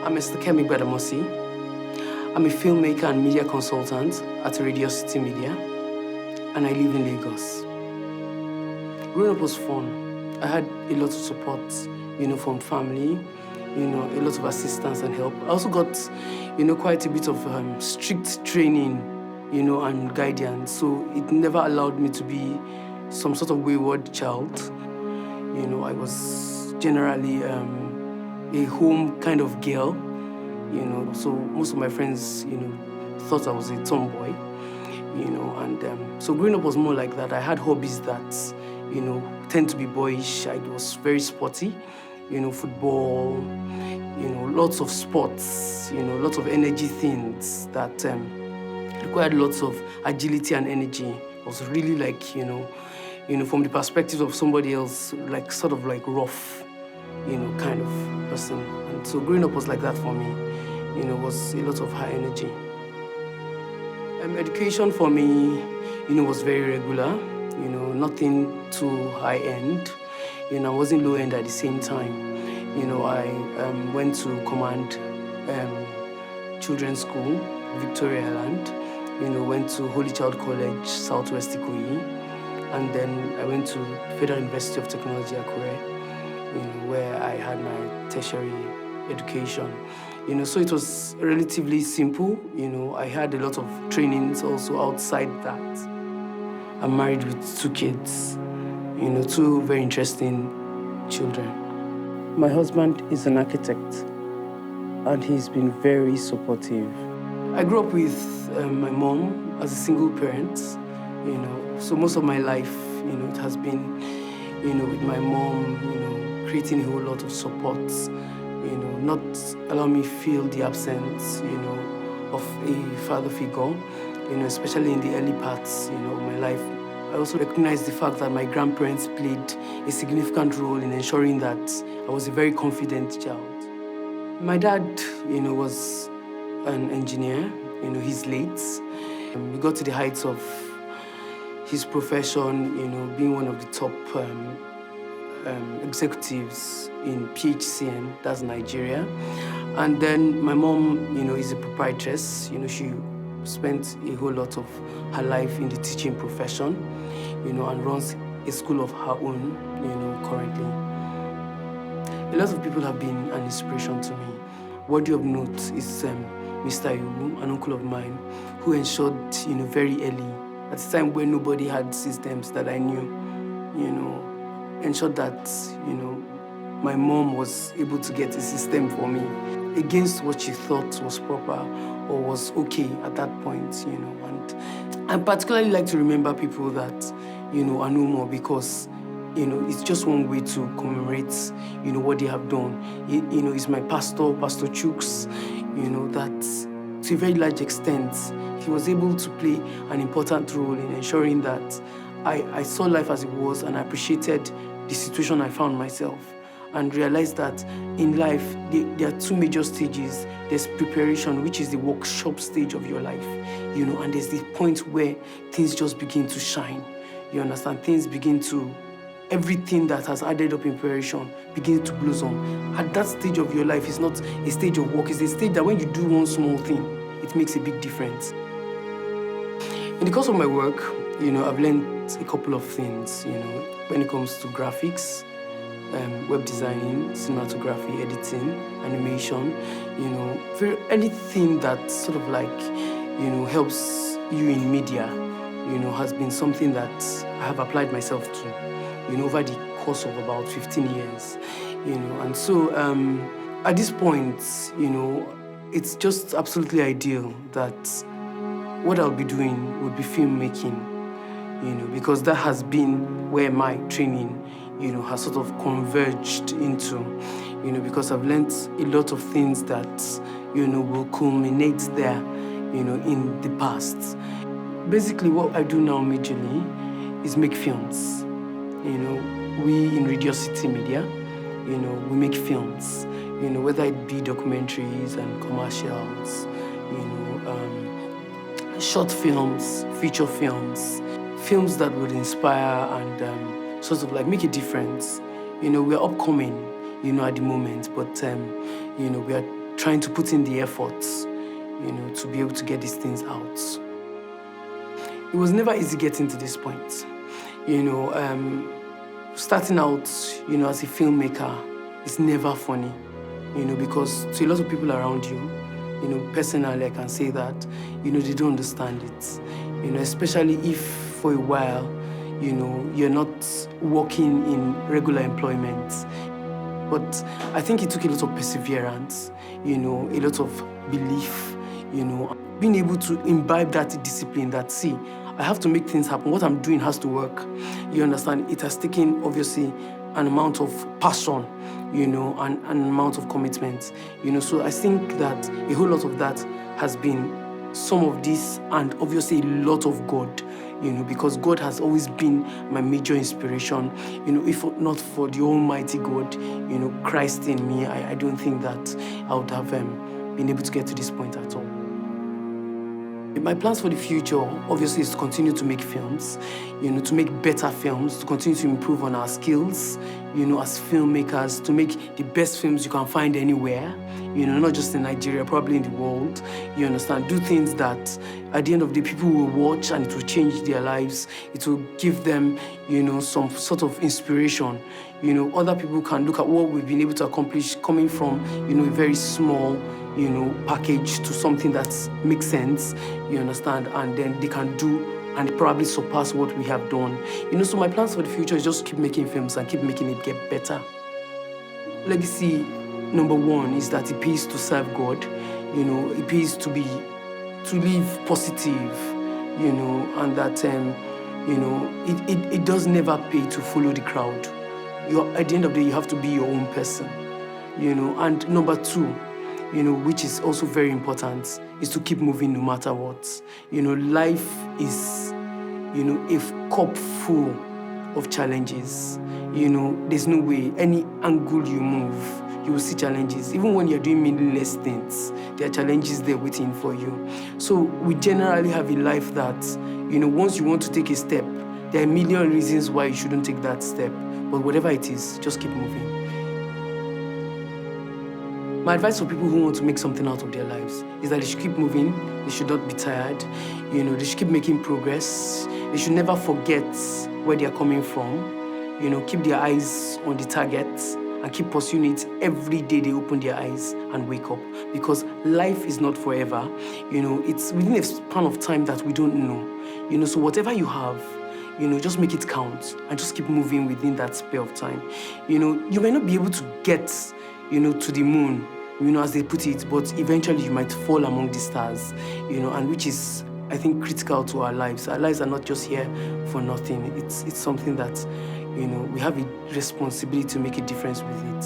I'm Esther Kemi Gbadamosi. I'm a filmmaker and media consultant at Radioxity Media, and I live in Lagos. Growing up was fun. I had a lot of support, from family, a lot of assistance and help. I also got, quite a bit of strict training, and guidance. So it never allowed me to be some sort of wayward child. I was generally a home kind of girl, so most of my friends, thought I was a tomboy, and so growing up was more like that. I had hobbies that, tend to be boyish. I was very sporty, football, lots of sports, lots of energy things that required lots of agility and energy. I was really like, from the perspective of somebody else, like sort of like rough, kind of person. And so growing up was like that for me, was a lot of high energy. Education for me, was very regular, nothing too high end. I wasn't low end at the same time. I went to Command Children's School, Victoria Island, went to Holy Child College, Southwest Ikoyi, and then I went to Federal University of Technology, Akure, where I had my tertiary education. So it was relatively simple. I had a lot of trainings also outside that. I'm married with 2 kids, two very interesting children. My husband is an architect, and he's been very supportive. I grew up with my mom as a single parent, so most of my life, it has been, with my mom, creating a whole lot of support, not allowing me feel the absence, of a father figure, especially in the early parts, of my life. I also recognize the fact that my grandparents played a significant role in ensuring that I was a very confident child. My dad, was an engineer, he's late. He got to the heights of his profession, being one of the top executives in PHCN, that's Nigeria. And then my mom, is a proprietress. She spent a whole lot of her life in the teaching profession, and runs a school of her own, currently. A lot of people have been an inspiration to me. Worthy of note is Mr. Iwu, an uncle of mine, who ensured, very early, at the time when nobody had systems that I knew, ensured that, my mom was able to get a system for me against what she thought was proper or was okay at that point, And I particularly like to remember people that, I know more because, it's just one way to commemorate, what they have done. It's my pastor, Pastor Chooks, that to a very large extent, he was able to play an important role in ensuring that I saw life as it was and I appreciated the situation I found myself and realized that in life, there are 2 major stages. There's preparation, which is the workshop stage of your life, and there's the point where things just begin to shine. You understand? Things begin to, everything that has added up in preparation begins to blossom. At that stage of your life, it's not a stage of work. It's a stage that when you do one small thing, it makes a big difference. In the course of my work, I've learned a couple of things, when it comes to graphics, web designing, cinematography, editing, animation, anything that sort of like, helps you in media, has been something that I have applied myself to, over the course of about 15 years, And so at this point, it's just absolutely ideal that what I'll be doing would be filmmaking, because that has been where my training, has sort of converged into, because I've learned a lot of things that, will culminate there, in the past. Basically, what I do now majorly is make films. We in Radioxity Media, we make films, whether it be documentaries and commercials, short films, feature films, films that would inspire and sort of like make a difference. We're upcoming, at the moment, but we are trying to put in the efforts, to be able to get these things out. It was never easy getting to this point. Starting out, as a filmmaker, it's never funny, because to a lot of people around you, personally, I can say that, they don't understand it, especially if for a while, you're not working in regular employment. But I think it took a lot of perseverance, a lot of belief, being able to imbibe that discipline that, see, I have to make things happen. What I'm doing has to work. You understand? It has taken, obviously, an amount of passion, and an amount of commitment, So I think that a whole lot of that has been some of this, and obviously a lot of God, because God has always been my major inspiration. If not for the Almighty God, Christ in me, I don't think that I would have been able to get to this point at all. My plans for the future, obviously, is to continue to make films, to make better films, to continue to improve on our skills, as filmmakers, to make the best films you can find anywhere, not just in Nigeria, probably in the world, you understand? Do things that, at the end of the day, people will watch and it will change their lives. It will give them, some sort of inspiration. Other people can look at what we've been able to accomplish coming from, a very small, package to something that makes sense, you understand? And then they can do and probably surpass what we have done. So my plans for the future is just keep making films and keep making it get better. Legacy number one is that it pays to serve God, it pays to live positive, and that, it does never pay to follow the crowd. At the end of the day, you have to be your own person, and number two, which is also very important, is to keep moving no matter what. Life is, a cup full of challenges. There's no way, any angle you move, you will see challenges. Even when you're doing meaningless things, there are challenges there waiting for you. So we generally have a life that, once you want to take a step, there are a million reasons why you shouldn't take that step. But whatever it is, just keep moving. My advice for people who want to make something out of their lives is that they should keep moving, they should not be tired, they should keep making progress, they should never forget where they are coming from, keep their eyes on the target and keep pursuing it every day they open their eyes and wake up, because life is not forever, it's within a span of time that we don't know, so whatever you have, just make it count and just keep moving within that spare of time. You may not be able to get to the moon, as they put it, but eventually you might fall among the stars, and which is, I think, critical to our lives. Our lives are not just here for nothing. It's something that, we have a responsibility to make a difference with it.